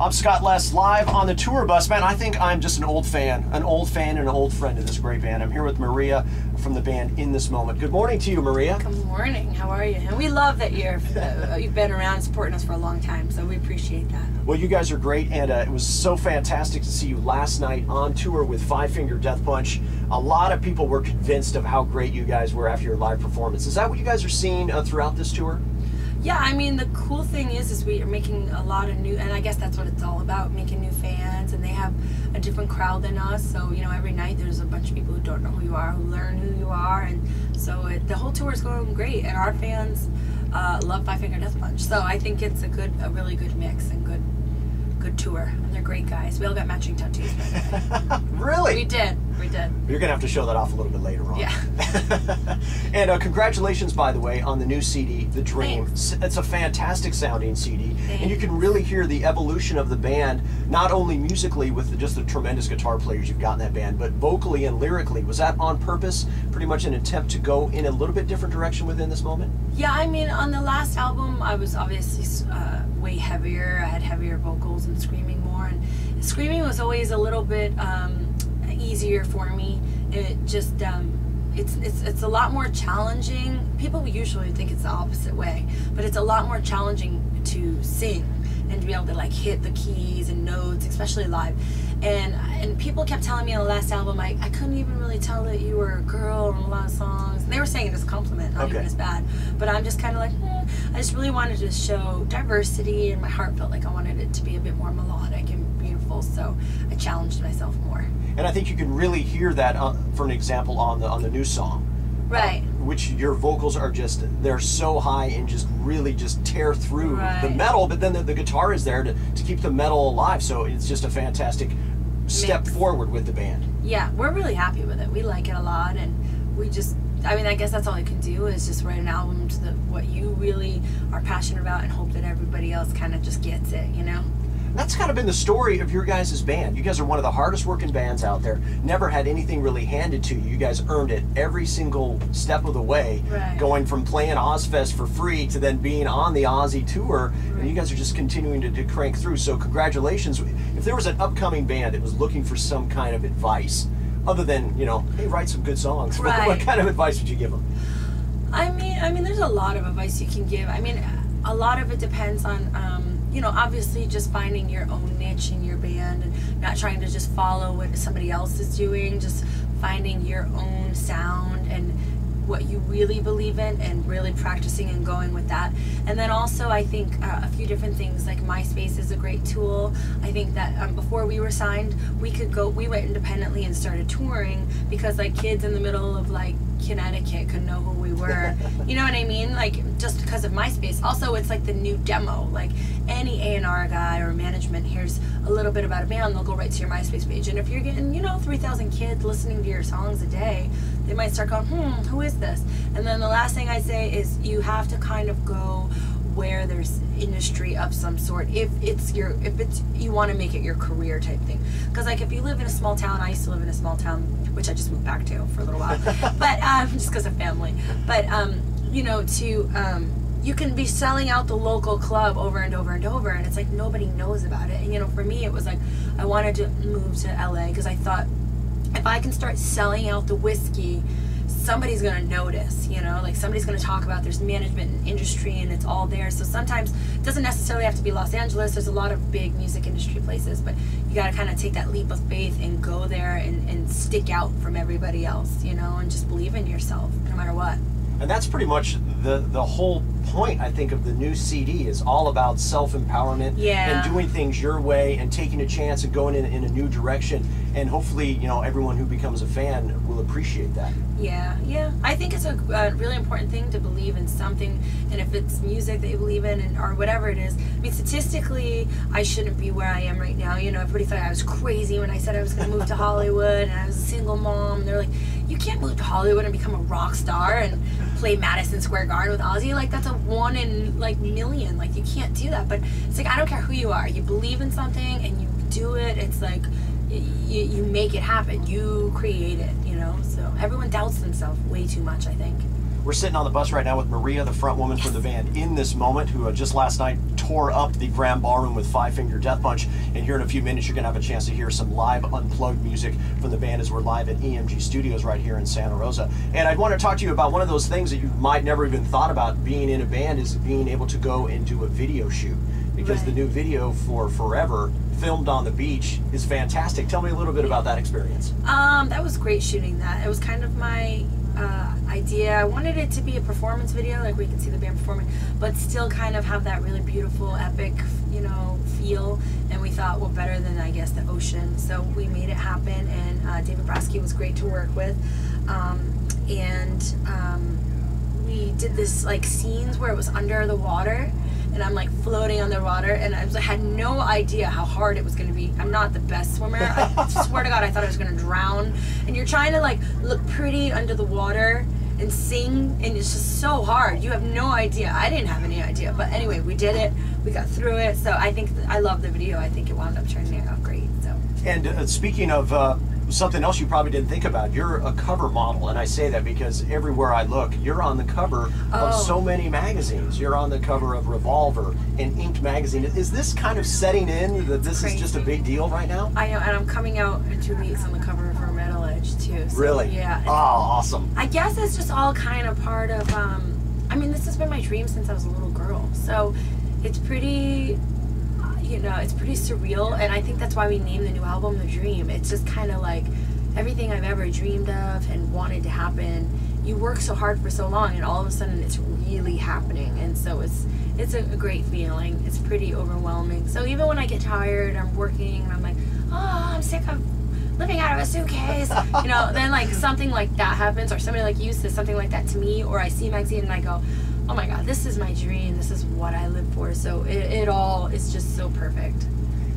I'm Scott Les, live on the tour bus. Man, I think I'm just an old fan and an old friend of this great band. I'm here with Maria from the band In This Moment. Good morning to you, Maria. Good morning. How are you? And we love that you've been around supporting us for a long time, so we appreciate that. Well, you guys are great, and it was so fantastic to see you last night on tour with Five Finger Death Punch. A lot of people were convinced of how great you guys were after your live performance. Is that what you guys are seeing throughout this tour? Yeah, I mean, the cool thing is we are making a lot of new, and I guess that's what it's all about, making new fans, and they have a different crowd than us. So, you know, every night there's a bunch of people who don't know who you are, who learn who you are, and so the whole tour is going great, and our fans love Five Finger Death Punch. So I think it's a really good mix and good tour, and they're great guys. We all got matching tattoos, by the way. Really? We did. You're gonna have to show that off a little bit later on. Yeah. And congratulations, by the way, on the new CD, The Dream. Thanks. It's a fantastic sounding CD. Thanks. And you can really hear the evolution of the band, not only musically with just the tremendous guitar players you've got in that band, but vocally and lyrically. Was that on purpose, pretty much an attempt to go in a little bit different direction within this moment? Yeah, I mean, on the last album, I was obviously way heavier. I had heavier vocals and screaming more, and screaming was always a little bit easier for me. It just it's a lot more challenging. People usually think it's the opposite way, but it's a lot more challenging to sing and to be able to like hit the keys and notes, especially live. And people kept telling me on the last album I couldn't even really tell that you were a girl on a lot of songs. And they were saying it as a compliment, not even as bad. But I'm just kind of like, I just really wanted to show diversity, and my heart felt like I wanted it to be a bit more melodic and beautiful. So I challenged myself more. And I think you can really hear that, for an example, on the new song. Right. Which your vocals are just, they're so high and just really just tear through the metal, but then the guitar is there to keep the metal alive. So it's just a fantastic step forward with the band. Yeah, we're really happy with it. We like it a lot, and we just, I mean, I guess that's all you can do is just write an album to what you really are passionate about and hope that everybody else kind of just gets it, you know? That's kind of been the story of your guys' band. You guys are one of the hardest working bands out there. Never had anything really handed to you. You guys earned it every single step of the way, going from playing Ozfest for free to then being on the Ozzy tour, and you guys are just continuing to crank through. So congratulations. If there was an upcoming band that was looking for some kind of advice, other than, you know, hey, write some good songs, what kind of advice would you give them? I mean, there's a lot of advice you can give. I mean, a lot of it depends on, you know, obviously just finding your own niche in your band and not trying to just follow what somebody else is doing, just finding your own sound and what you really believe in and really practicing and going with that. And then also I think a few different things, like MySpace is a great tool. I think that before we were signed, we went independently and started touring because like kids in the middle of like Connecticut could know who we were. You know what I mean? Like just because of MySpace. Also, it's like the new demo. Like any A&R guy or management hears a little bit about a band, they'll go right to your MySpace page. And if you're getting, you know, 3,000 kids listening to your songs a day, they might start going, who is this? And then the last thing I say is you have to kind of go where there's industry of some sort, if you want to make it your career type thing. Because like if you live in a small town, I used to live in a small town, which I just moved back to for a little while, but just because of family. But you know, you can be selling out the local club over and over and over, and it's like nobody knows about it. And you know, for me, it was like I wanted to move to LA because I thought if I can start selling out the whiskey, somebody's gonna notice, you know, like somebody's gonna talk about there's management and industry and it's all there. So sometimes it doesn't necessarily have to be Los Angeles. There's a lot of big music industry places, but you gotta kind of take that leap of faith and go there and stick out from everybody else, you know, and just believe in yourself no matter what. And that's pretty much the whole point, I think, of the new CD is all about self-empowerment and doing things your way and taking a chance and going in a new direction. And hopefully, you know, everyone who becomes a fan will appreciate that. Yeah. I think it's a really important thing to believe in something, and if it's music that you believe in or whatever it is. I mean, statistically, I shouldn't be where I am right now. You know, everybody thought I was crazy when I said I was going to move to Hollywood, and I was a single mom. And they're like, you can't move to Hollywood and become a rock star and play Madison Square Garden with Ozzy. Like, that's a 1 in like million. Like, you can't do that. But it's like, I don't care who you are. You believe in something and you do it. It's like you make it happen. You create it, you know? So everyone doubts themselves way too much, I think. We're sitting on the bus right now with Maria, the front woman from the band In This Moment, who just last night tore up the Grand Ballroom with Five Finger Death Punch. And here in a few minutes, you're going to have a chance to hear some live unplugged music from the band as we're live at EMG Studios right here in Santa Rosa. And I'd want to talk to you about one of those things that you might never even thought about being in a band is being able to go and do a video shoot. Because the new video for Forever, filmed on the beach, is fantastic. Tell me a little bit about that experience. That was great shooting that. It was kind of my idea. I wanted it to be a performance video, like we can see the band performing, but still kind of have that really beautiful, epic, you know, feel. And we thought, well, better than, I guess, the ocean. So we made it happen, and David Brodsky was great to work with. We did this, like, scenes where it was under the water, and I'm like floating on the water, and I had no idea how hard it was going to be. I'm not the best swimmer. I swear to God, I thought I was going to drown. And you're trying to like look pretty under the water and sing, and it's just so hard. You have no idea. I didn't have any idea, but anyway, we did it. We got through it. So I think I love the video. I think it wound up turning out great. So. And speaking of something else you probably didn't think about, you're a cover model, and I say that because everywhere I look, you're on the cover of so many magazines. You're on the cover of Revolver and Inked magazine. Is this kind of setting in that this is just a big deal right now? I know, and I'm coming out in 2 weeks on the cover for Metal Edge too. So, really? Yeah. Oh, awesome. I guess it's just all kind of part of, I mean, this has been my dream since I was a little girl. So it's pretty, you know, it's pretty surreal, and I think that's why we named the new album The Dream. It's just kind of like everything I've ever dreamed of and wanted to happen. You work so hard for so long, and all of a sudden it's really happening, and so it's a great feeling. It's pretty overwhelming. So even when I get tired, I'm working, and I'm like, oh, I'm sick of living out of a suitcase, you know, then like something like that happens, or somebody like you says something like that to me, or I see a magazine and I go, oh my God, this is my dream. This is what I live for. So it all is just so perfect.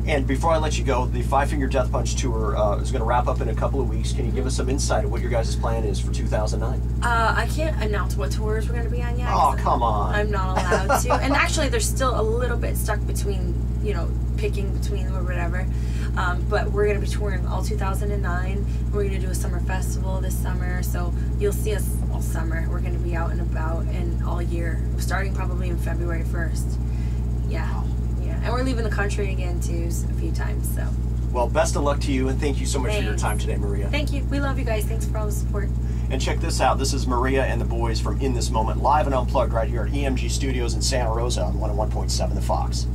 And before I let you go, the Five Finger Death Punch tour is going to wrap up in a couple of weeks. Can you give us some insight of what your guys' plan is for 2009? I can't announce what tours we're going to be on yet. Oh, come on. I'm not allowed to. And actually, there's still a little bit stuck between, you know, picking between or whatever. But we're going to be touring all 2009. We're going to do a summer festival this summer. So you'll see us all summer. We're going to be out and about and all year, starting probably in February 1st. Yeah. Yeah. And we're leaving the country again, too, a few times. So. Well, best of luck to you, and thank you so much for your time today, Maria. Thank you. We love you guys. Thanks for all the support. And check this out. This is Maria and the boys from In This Moment, live and unplugged right here at EMG Studios in Santa Rosa on 101.7 The Fox.